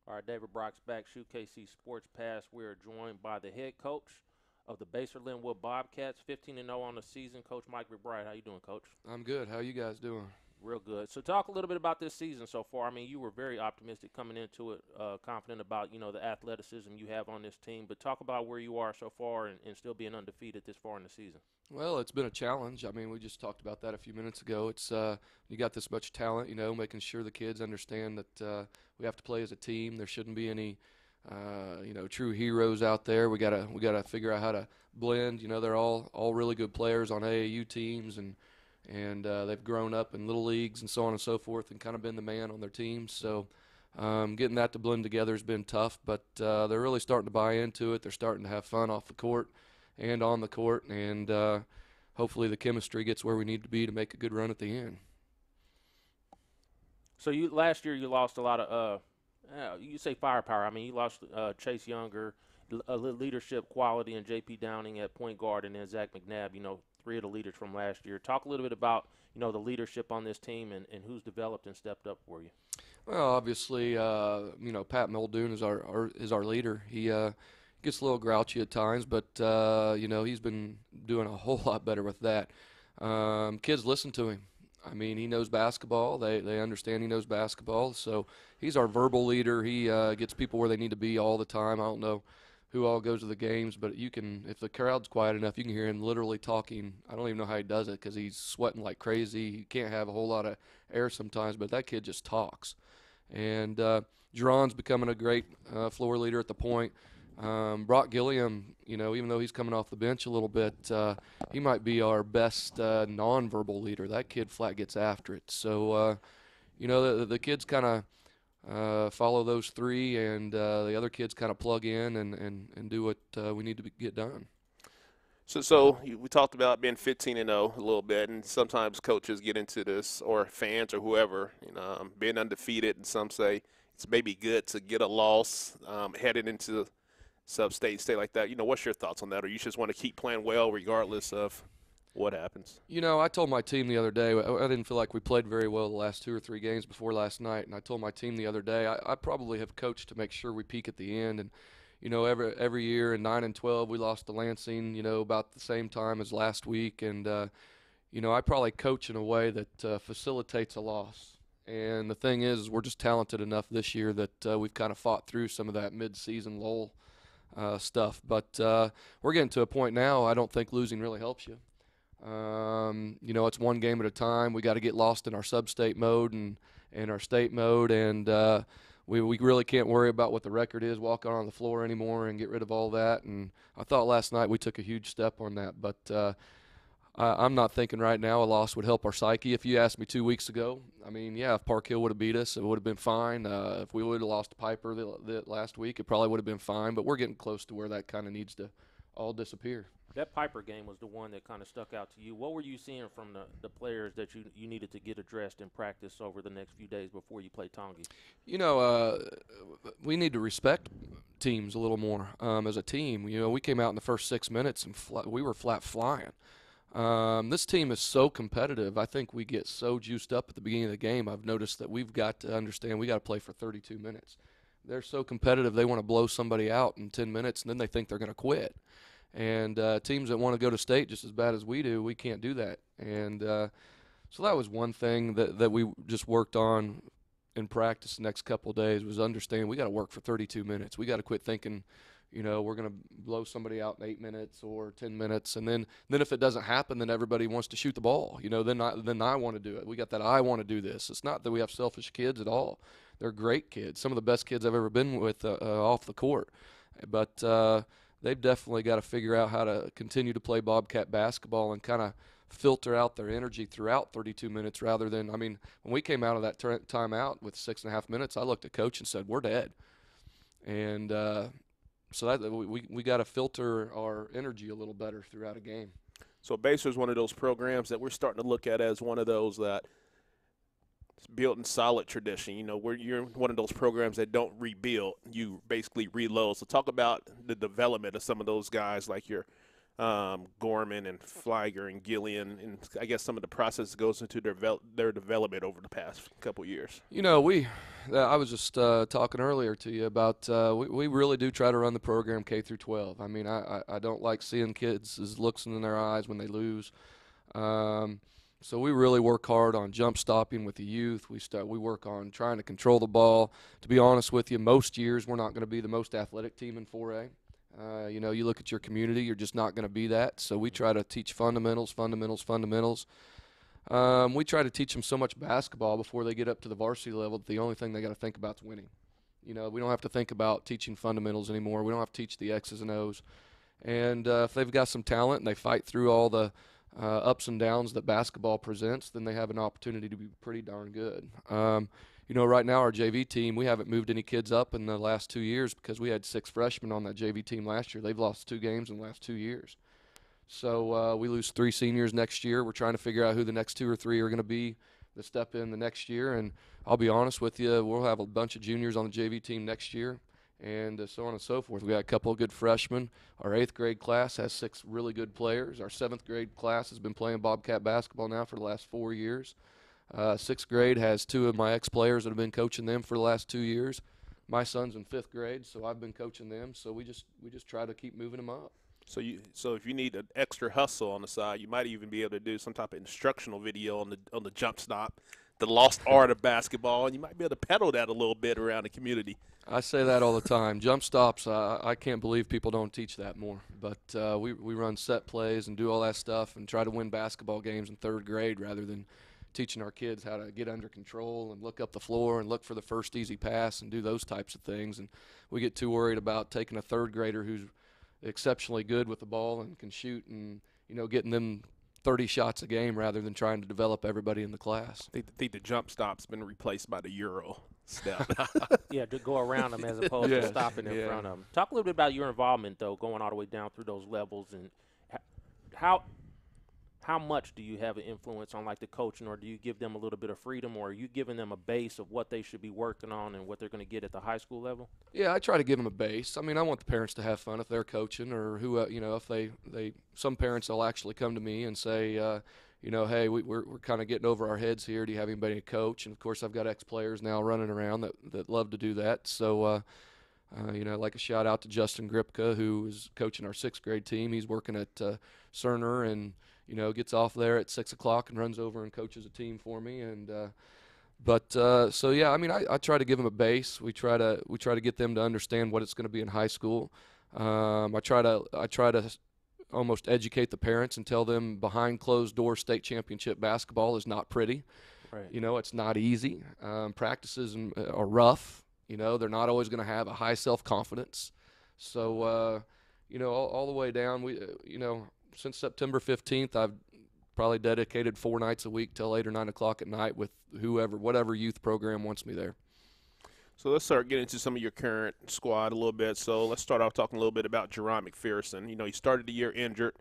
All right, David Brock's back. SHUKC Sports Pass. We are joined by the head coach of the Basehor-Linwood Bobcats, 15-0 on the season, Coach Mike McBride. How you doing, Coach? I'm good. How you guys doing? Real good. So talk a little bit about this season so far. I mean, you were very optimistic coming into it, confident about, the athleticism you have on this team. But talk about where you are so far and still being undefeated this far in the season. Well, it's been a challenge. I mean, we just talked about that a few minutes ago. It's you got this much talent, making sure the kids understand that we have to play as a team. There shouldn't be any, true heroes out there. We gotta figure out how to blend. They're all really good players on AAU teams, and they've grown up in little leagues and so on and so forth, and kind of been the man on their teams. So getting that to blend together has been tough, but they're really starting to buy into it. They're starting to have fun off the court and on the court, and hopefully the chemistry gets where we need to be to make a good run at the end. So you last year you lost a lot of you say firepower. I mean, you lost Chase Younger, leadership quality, and J.P. Downing at point guard, and then Zach McNabb. Three of the leaders from last year. Talk a little bit about the leadership on this team and who's developed and stepped up for you. Well, obviously, Pat Muldoon is our leader. He gets a little grouchy at times, but he's been doing a whole lot better with that. Kids listen to him. I mean, he knows basketball. They understand he knows basketball. So he's our verbal leader. He gets people where they need to be all the time. I don't know who all goes to the games, but if the crowd's quiet enough, you can hear him literally talking. I don't even know how he does it because he's sweating like crazy. He can't have a whole lot of air sometimes, but that kid just talks. And Jerron's becoming a great floor leader at the point. Brock Gilliam, even though he's coming off the bench a little bit, he might be our best nonverbal leader. That kid flat gets after it. So, the kids kind of follow those three, and the other kids kind of plug in and do what we need to get done. We talked about being 15-0 a little bit, and sometimes coaches get into this, or fans or whoever, being undefeated, and some say it's maybe good to get a loss headed into sub-state, state like that. What's your thoughts on that? Or you just want to keep playing well regardless of what happens? I told my team the other day, I didn't feel like we played very well the last 2 or 3 games before last night, and I told my team the other day, I probably have coached to make sure we peak at the end. And every year in 9 and 12 we lost to Lansing, about the same time as last week, and I probably coach in a way that facilitates a loss. And the thing is, we're just talented enough this year that we've kind of fought through some of that mid-season lull stuff. But we're getting to a point now, I don't think losing really helps you. It's one game at a time. We got to get lost in our sub-state mode and our state mode, and we really can't worry about what the record is walking on the floor anymore and get rid of all that. And I thought last night we took a huge step on that, but I'm not thinking right now a loss would help our psyche. If you asked me 2 weeks ago, I mean, yeah, if Park Hill would have beat us, it would have been fine. If we would have lost to Piper the last week, it probably would have been fine. But we're getting close to where that kind of needs to all disappear. That Piper game was the one that kind of stuck out to you. What were you seeing from the players that you needed to get addressed in practice over the next few days before you play Tongi? We need to respect teams a little more as a team. We came out in the first 6 minutes and we were flat flying. This team is so competitive. I think we get so juiced up at the beginning of the game. I've noticed that we've got to understand we got to play for 32 minutes. They're so competitive, they want to blow somebody out in 10 minutes, and then they think they're going to quit. And teams that want to go to state just as bad as we do, we can't do that. And so that was one thing that we just worked on in practice the next couple of days, was understand we got to work for 32 minutes. We got to quit thinking, we're going to blow somebody out in 8 minutes or 10 minutes. And then if it doesn't happen, then everybody wants to shoot the ball. Then I want to do it. We got that I want to do this. It's not that we have selfish kids at all. They're great kids, some of the best kids I've ever been with off the court. But they've definitely got to figure out how to continue to play Bobcat basketball and kind of filter out their energy throughout 32 minutes rather than, when we came out of that timeout with 6.5 minutes, I looked at coach and said, we're dead. And so that we got to filter our energy a little better throughout a game. So Basehor is one of those programs that we're starting to look at as one of those that is built in solid tradition. Where you're one of those programs that don't rebuild, you basically reload. So talk about the development of some of those guys like your Gorman and Flagger and Gillian, and I guess some of the process that goes into their development over the past couple years? You know, I was just talking earlier to you about we really do try to run the program K through 12. I mean, I don't like seeing kids' looks in their eyes when they lose. So we really work hard on jump stopping with the youth. We work on trying to control the ball. To be honest with you, most years we're not going to be the most athletic team in 4A. You know, you look at your community, you're just not going to be that. So we try to teach fundamentals. We try to teach them so much basketball before they get up to the varsity level that the only thing they got to think about is winning. You know, we don't have to think about teaching fundamentals anymore. We don't have to teach the X's and O's. And if they've got some talent and they fight through all the ups and downs that basketball presents, then they have an opportunity to be pretty darn good. You know, right now our JV team, we haven't moved any kids up in the last 2 years because we had 6 freshmen on that JV team last year. They've lost 2 games in the last 2 years. So we lose 3 seniors next year. We're trying to figure out who the next 2 or 3 are going to be that step in the next year. And I'll be honest with you, we'll have a bunch of juniors on the JV team next year, and so on and so forth. We got a couple of good freshmen. Our 8th grade class has 6 really good players. Our 7th grade class has been playing Bobcat basketball now for the last 4 years. 6th grade has 2 of my ex-players that have been coaching them for the last 2 years. My son's in 5th grade, so I've been coaching them. So we just try to keep moving them up. So if you need an extra hustle on the side, you might even be able to do some type of instructional video on the jump stop, the lost art of basketball, and you might be able to peddle that a little bit around the community. I say that all the time. Jump stops, I can't believe people don't teach that more. But we run set plays and do all that stuff and try to win basketball games in 3rd grade rather than teaching our kids how to get under control and look up the floor and look for the first easy pass and do those types of things. And we get too worried about taking a 3rd grader who's exceptionally good with the ball and can shoot and, you know, getting them 30 shots a game rather than trying to develop everybody in the class. I think the jump stop's been replaced by the Euro step. Yeah, to go around them as opposed to stopping in front of them. Talk a little bit about your involvement, though, going all the way down through those levels, and how much do you have an influence on, like, the coaching, or do you give them a little bit of freedom, or are you giving them a base of what they should be working on and what they're going to get at the high school level? Yeah, I try to give them a base. I mean, I want the parents to have fun if they're coaching, or who, you know, if they some parents will actually come to me and say, you know, hey, we're kind of getting over our heads here. Do you have anybody to coach? And of course, I've got ex-players now running around that love to do that. So, you know, like a shout out to Justin Gripka, who is coaching our 6th grade team. He's working at Cerner and, you know, gets off there at 6 o'clock and runs over and coaches a team for me. And so yeah, I mean, I try to give them a base. We try to get them to understand what it's going to be in high school. I try to almost educate the parents and tell them behind closed doors state championship basketball is not pretty. Right. You know, it's not easy. Practices are rough. You know, they're not always going to have a high self-confidence. So, you know, all the way down, you know, since September 15th, I've probably dedicated 4 nights a week till 8 or 9 o'clock at night with whatever youth program wants me there. So let's start getting into some of your current squad a little bit. So let's start off talking a little bit about Jerron McPherson. You know, he started the year injured,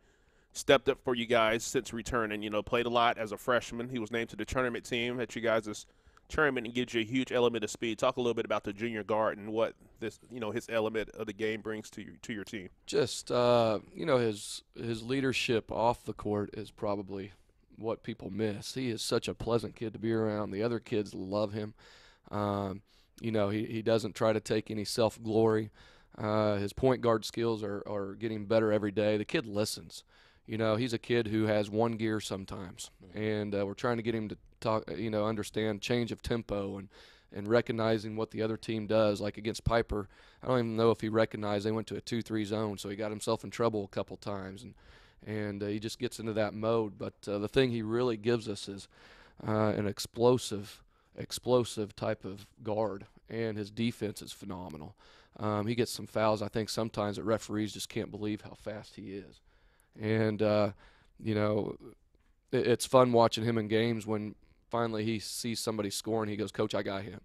stepped up for you guys since returning, you know, played a lot as a freshman. He was named to the tournament team at you guys' tournament and gives you a huge element of speed. Talk a little bit about the junior guard and what this, you know, his element of the game brings to your team. Just, you know, his leadership off the court is probably what people miss. He is such a pleasant kid to be around. The other kids love him. You know, he doesn't try to take any self-glory. His point guard skills are getting better every day. The kid listens. You know, he's a kid who has one gear sometimes, and we're trying to get him to talk, you know, understand change of tempo and recognizing what the other team does. Like against Piper, I don't even know if he recognized they went to a 2-3 zone, so he got himself in trouble a couple times, and he just gets into that mode. But the thing he really gives us is an explosive type of guard, and his defense is phenomenal. He gets some fouls, I think, sometimes that referees just can't believe how fast he is. And, you know, it's fun watching him in games when finally he sees somebody scoring. He goes, Coach, I got him.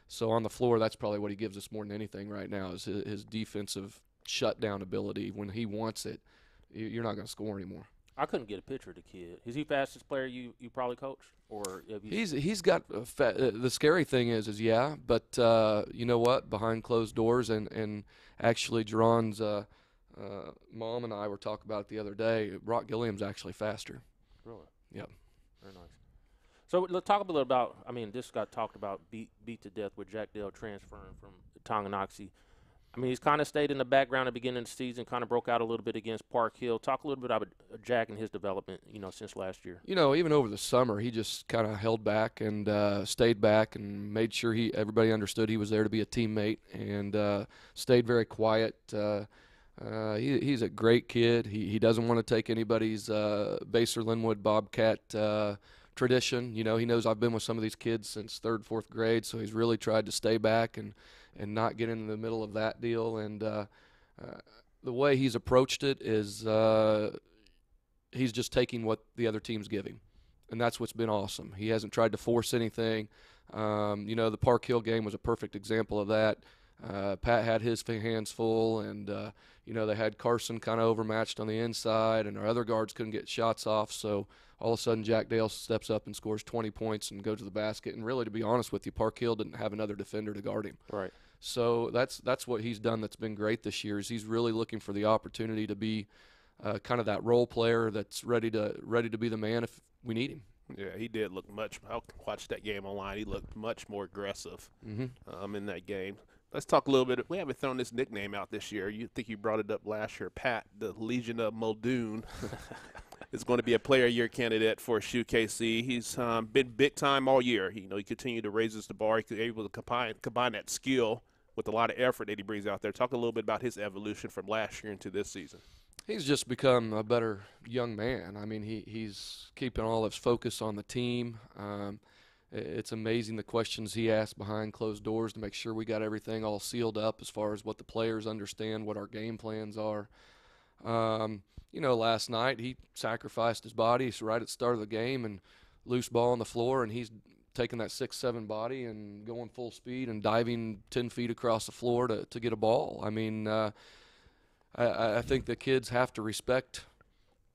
So on the floor, that's probably what he gives us more than anything right now is his defensive shutdown ability. When he wants it, you're not going to score anymore. I couldn't get a picture of the kid. Is he fastest player you probably coached? Or he's got the scary thing is yeah, but you know what? Behind closed doors and actually Jerron's Mom and I were talking about it the other day. Brock Gilliam's actually faster. Really? Yep. Very nice. So let's talk a little about, I mean, this got talked about beat to death with Jack Dale transferring from Tonganoxie. I mean, he's kind of stayed in the background at the beginning of the season, kind of broke out a little bit against Park Hill. Talk a little bit about Jack and his development, since last year. Even over the summer, he just kind of held back and stayed back and made sure everybody understood he was there to be a teammate and stayed very quiet. He's a great kid. He doesn't want to take anybody's Basehor-Linwood Bobcat tradition. He knows I've been with some of these kids since 3rd, 4th grade, so he's really tried to stay back and not get into the middle of that deal. And the way he's approached it is he's just taking what the other teams give him, and that's what's been awesome. He hasn't tried to force anything. The Park Hill game was a perfect example of that. Pat had his hands full, and they had Carson kind of overmatched on the inside, and our other guards couldn't get shots off. So all of a sudden, Jack Dale steps up and scores 20 points and goes to the basket. And really, to be honest with you, Park Hill didn't have another defender to guard him. Right. So that's what he's done. That's been great this year. Is he's really looking for the opportunity to be kind of that role player that's ready to be the man if we need him. Yeah, he did look much. I watched that game online. He looked much more aggressive in that game. Let's talk a little bit. We haven't thrown this nickname out this year. You think you brought it up last year, Pat, the Legion of Muldoon. Is going to be a player of year candidate for SHUKC. He's been big time all year. He continued to raise the bar. He's able to combine that skill with a lot of effort that he brings out there. Talk a little bit about his evolution from last year into this season. He's just become a better young man. I mean, he's keeping all of his focus on the team. It's amazing the questions he asks behind closed doors to make sure we got everything all sealed up as far as what the players understand, what our game plans are. Last night he sacrificed his body right at the start of the game and loose ball on the floor, and he's taking that 6'7" body and going full speed and diving 10 feet across the floor to get a ball. I mean, I think the kids have to respect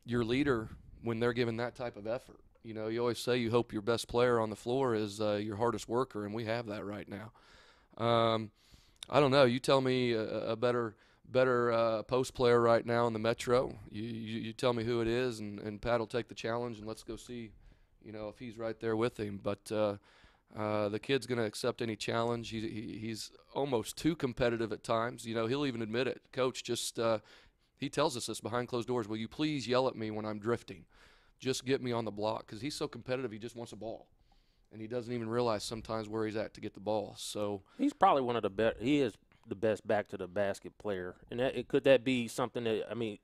your leader when they're giving that type of effort. You always say you hope your best player on the floor is your hardest worker, and we have that right now. I don't know. You tell me a better post player right now in the Metro. You tell me who it is, and Pat will take the challenge, and let's go see, if he's right there with him. But the kid's going to accept any challenge. He's almost too competitive at times. He'll even admit it. Coach he tells us this behind closed doors. Will you please yell at me when I'm drifting? Just get me on the block, because he's so competitive. He just wants a ball, and he doesn't even realize sometimes where he's at to get the ball. So he's probably one of the best. He is the best back to the basket player. And could that be something that, I mean,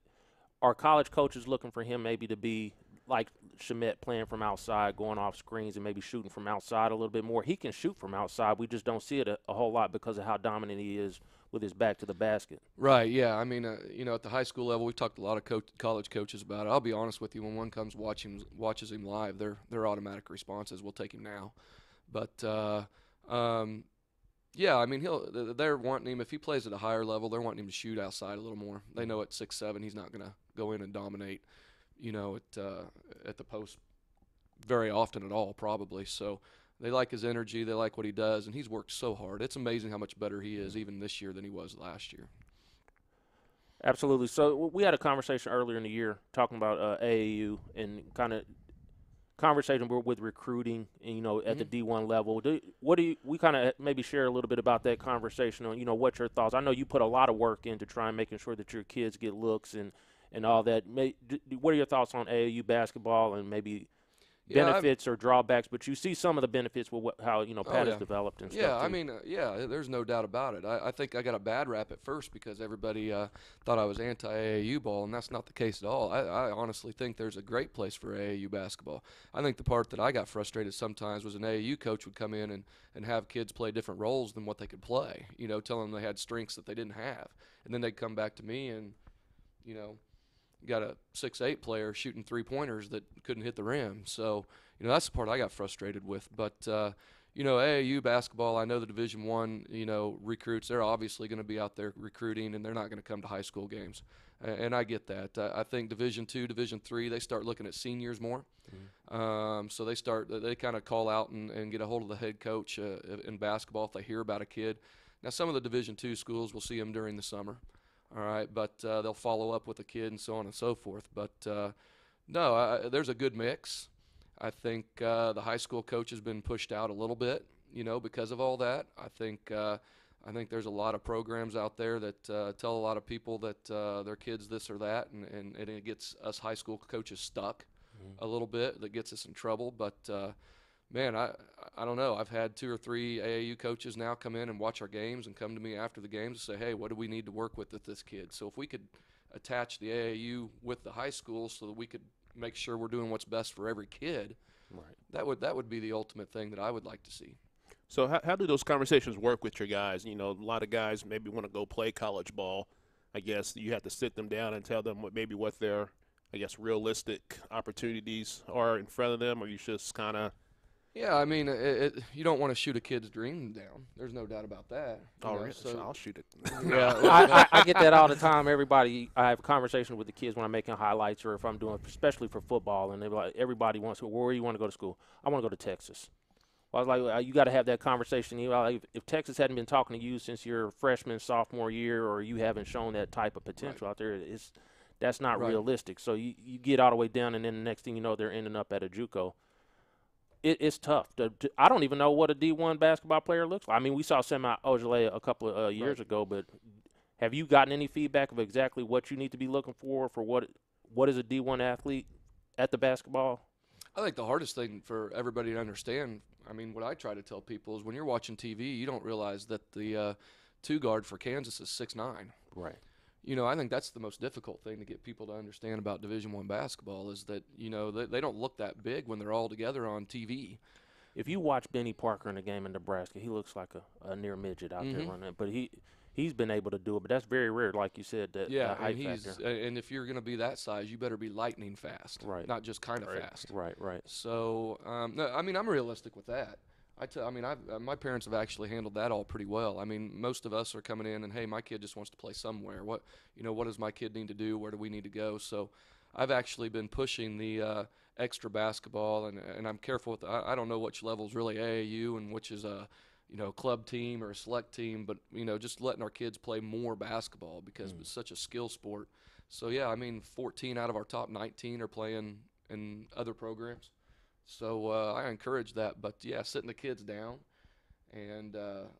are college coaches looking for him maybe to be like Shamet, playing from outside, going off screens, and maybe shooting from outside a little bit more? He can shoot from outside. We just don't see it a whole lot because of how dominant he is with his back to the basket. Right, yeah. I mean, at the high school level, we've talked to a lot of college coaches about it. I'll be honest with you, when one comes watches him live, their automatic response is, we'll take him now. But, yeah, I mean, they're wanting him, if he plays at a higher level, they're wanting him to shoot outside a little more. They know at 6'7", he's not going to go in and dominate, at the post very often at all, probably. So they like his energy, they like what he does, and he's worked so hard. It's amazing how much better he is even this year than he was last year. Absolutely. So we had a conversation earlier in the year talking about AAU and kind of conversation with recruiting, and, at the D1 level. We kind of maybe share a little bit about that conversation on, what your thoughts. I know you put a lot of work into trying making sure that your kids get looks and all that. What are your thoughts on AAU basketball and maybe benefits or drawbacks? But you see some of the benefits with how Pat has developed and stuff. Yeah, too. I mean, there's no doubt about it. I think I got a bad rap at first because everybody thought I was anti-AAU ball, and that's not the case at all. I honestly think there's a great place for AAU basketball. I think the part that I got frustrated sometimes was an AAU coach would come in and have kids play different roles than what they could play, tell them they had strengths that they didn't have. And then they'd come back to me and, got a 6'8" player shooting three-pointers that couldn't hit the rim. So, that's the part I got frustrated with. But, AAU basketball, I know the Division I, recruits, they're obviously going to be out there recruiting, and they're not going to come to high school games. And I get that. I think Division II, Division III, they start looking at seniors more. So they kind of call out and get a hold of the head coach in basketball if they hear about a kid. Now, some of the Division II schools will see them during the summer. all right, but they'll follow up with the kid and so on and so forth. But no, there's a good mix. I think the high school coach has been pushed out a little bit, because of all that. I think there's a lot of programs out there that tell a lot of people that their kids this or that, and it gets us high school coaches stuck a little bit. That gets us in trouble. But man, I don't know. I've had 2 or 3 AAU coaches now come in and watch our games and come to me after the games and say, hey, what do we need to work with this kid? So if we could attach the AAU with the high school so that we could make sure we're doing what's best for every kid, right. that would be the ultimate thing that I would like to see. So how do those conversations work with your guys? A lot of guys maybe want to go play college ball. I guess you have to sit them down and tell them what their, realistic opportunities are in front of them, or you just kind of. Yeah, I mean, you don't want to shoot a kid's dream down. There's no doubt about that. So I'll shoot it. Yeah, I get that all the time. I have conversations with the kids when I'm making highlights or if I'm doing, especially for football, and they're like, everybody wants to, where do you want to go to school? I want to go to Texas. Well, I was like, you got to have that conversation. If Texas hadn't been talking to you since your freshman, sophomore year, or you haven't shown that type of potential out there, that's not realistic. So you get all the way down, and then the next thing you know, they're ending up at a JUCO. It's tough. I don't even know what a D1 basketball player looks like. I mean, we saw Semi Ojale a couple of years ago, but have you gotten any feedback of exactly what you need to be looking for what is a D1 athlete at the basketball? I think the hardest thing for everybody to understand, I mean, what I try to tell people is when you're watching TV, you don't realize that the 2 guard for Kansas is 6'9". Right. I think that's the most difficult thing to get people to understand about Division I basketball is that, they don't look that big when they're all together on TV. If you watch Benny Parker in a game in Nebraska, he looks like a near midget out there running. But he's been able to do it, but that's very rare, like you said, that height factor. And if you're going to be that size, you better be lightning fast, not just kind of fast. Right. So, no, I mean, I'm realistic with that. My parents have actually handled that all pretty well. I mean, most of us are coming in and, hey, my kid just wants to play somewhere. What does my kid need to do? Where do we need to go? So I've actually been pushing the extra basketball, and I'm careful with I don't know which level is really AAU and which is a club team or a select team, but, just letting our kids play more basketball because it's such a skill sport. So, yeah, I mean, 14 out of our top 19 are playing in other programs. So I encourage that. But, yeah, sitting the kids down and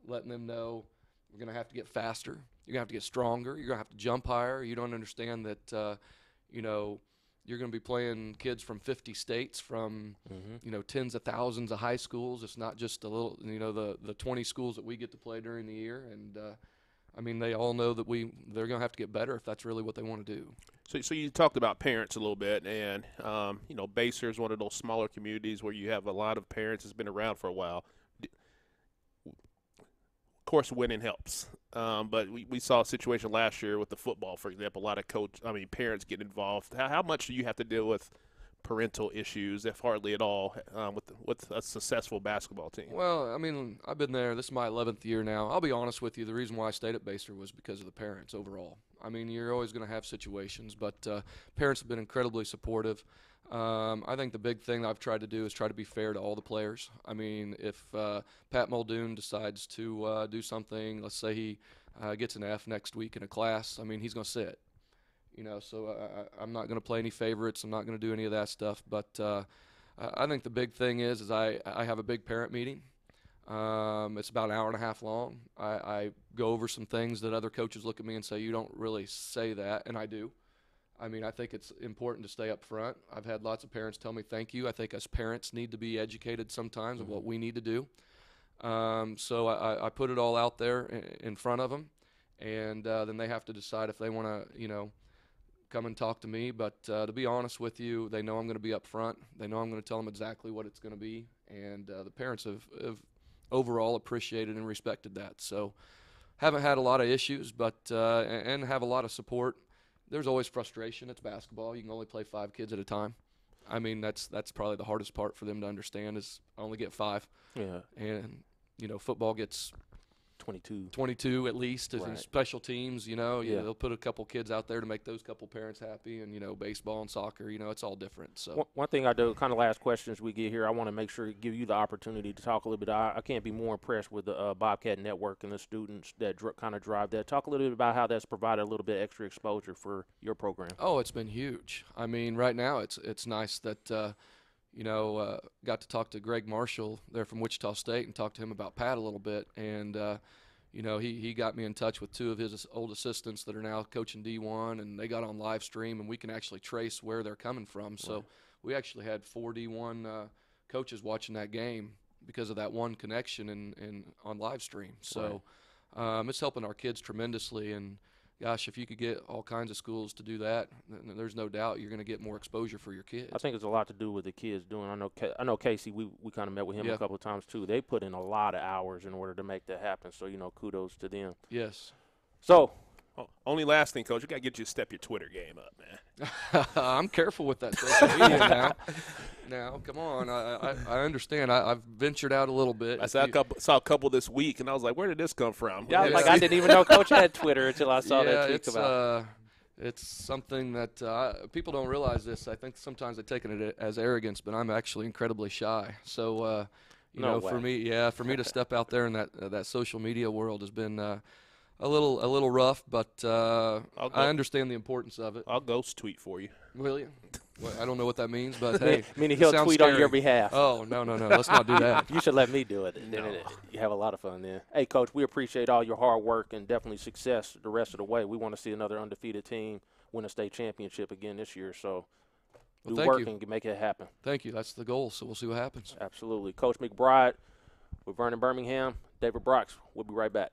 letting them know we're going to have to get faster. You're going to have to get stronger. You're going to have to jump higher. You don't understand that, you're going to be playing kids from 50 states, from tens of thousands of high schools. It's not just a little, the 20 schools that we get to play during the year. And I mean, they all know that they're going to have to get better if that's really what they want to do. So you talked about parents a little bit, and Basehor is one of those smaller communities where you have a lot of parents that's been around for a while. Of course, winning helps. But we saw a situation last year with the football, for example. A lot of parents get involved. How much do you have to deal with parental issues, if hardly at all, with a successful basketball team? Well, I mean, I've been there. This is my 11th year now. I'll be honest with you. The reason why I stayed at Basehor was because of the parents overall. I mean, you're always going to have situations, but parents have been incredibly supportive. I think the big thing I've tried to do is try to be fair to all the players. I mean, if Pat Muldoon decides to do something, let's say he gets an F next week in a class, I mean, he's going to sit. So I'm not going to play any favorites. I'm not going to do any of that stuff. But I think the big thing is I have a big parent meeting. It's about an hour and a half long. I go over some things that other coaches look at me and say, you don't really say that, and I do. I mean, I think it's important to stay up front. I've had lots of parents tell me thank you. I think us parents need to be educated sometimes of what we need to do. So I put it all out there in front of them, and then they have to decide if they want to, come and talk to me. But to be honest with you, they know I'm going to be up front. They know I'm going to tell them exactly what it's going to be, and the parents have overall appreciated and respected that. So haven't had a lot of issues, but and have a lot of support. There's always frustration. It's basketball. You can only play 5 kids at a time. I mean, that's probably the hardest part for them to understand is I only get 5. Yeah. And, football gets 22. at least, in Right. special teams, Yeah. they'll put a couple kids out there to make those couple parents happy, and, baseball and soccer, it's all different. So One thing I do, kind of last questions we get here, I want to make sure give you the opportunity to talk a little bit. I can't be more impressed with the Bobcat Network and the students that kind of drive that. Talk a little bit about how that's provided a little bit extra exposure for your program. Oh, it's been huge. I mean, right now it's nice that got to talk to Greg Marshall there from Wichita State and talk to him about Pat a little bit, and he got me in touch with two of his old assistants that are now coaching D1, and they got on live stream, and we can actually trace where they're coming from. So Right. we actually had 4 D1 coaches watching that game because of that one connection and on live stream. So it's helping our kids tremendously, and gosh, if you could get all kinds of schools to do that, then there's no doubt you're going to get more exposure for your kids. I think it's a lot to do with the kids doing. I know Casey. We kind of met with him Yeah. a couple of times too. They put in a lot of hours in order to make that happen. So kudos to them. Yes. So Only last thing, Coach, we got to get you to step your Twitter game up, man. I'm careful with that social media now. Now, come on. I understand. I've ventured out a little bit. I saw a couple this week, and I was like, where did this come from? Yeah, Yeah. like I didn't even know Coach had Twitter until I saw that tweet about. It's something that people don't realize this. I think sometimes they take it as arrogance, but I'm actually incredibly shy. So, No way. for me to step out there in that social media world has been a little rough, but I understand the importance of it. I'll ghost tweet for you. Will you? Well, I don't know what that means, but hey, Meaning it he'll sounds tweet on scary. your behalf. Oh, no. Let's not do that. You should let me do it. then you have a lot of fun then. Hey, Coach, we appreciate all your hard work and definitely success the rest of the way. We want to see another undefeated team win a state championship again this year. So Well, do thank work you. and make it happen. Thank you. That's the goal, so we'll see what happens. Absolutely. Coach McBride with Vernon Birmingham, David Brox. We'll be right back.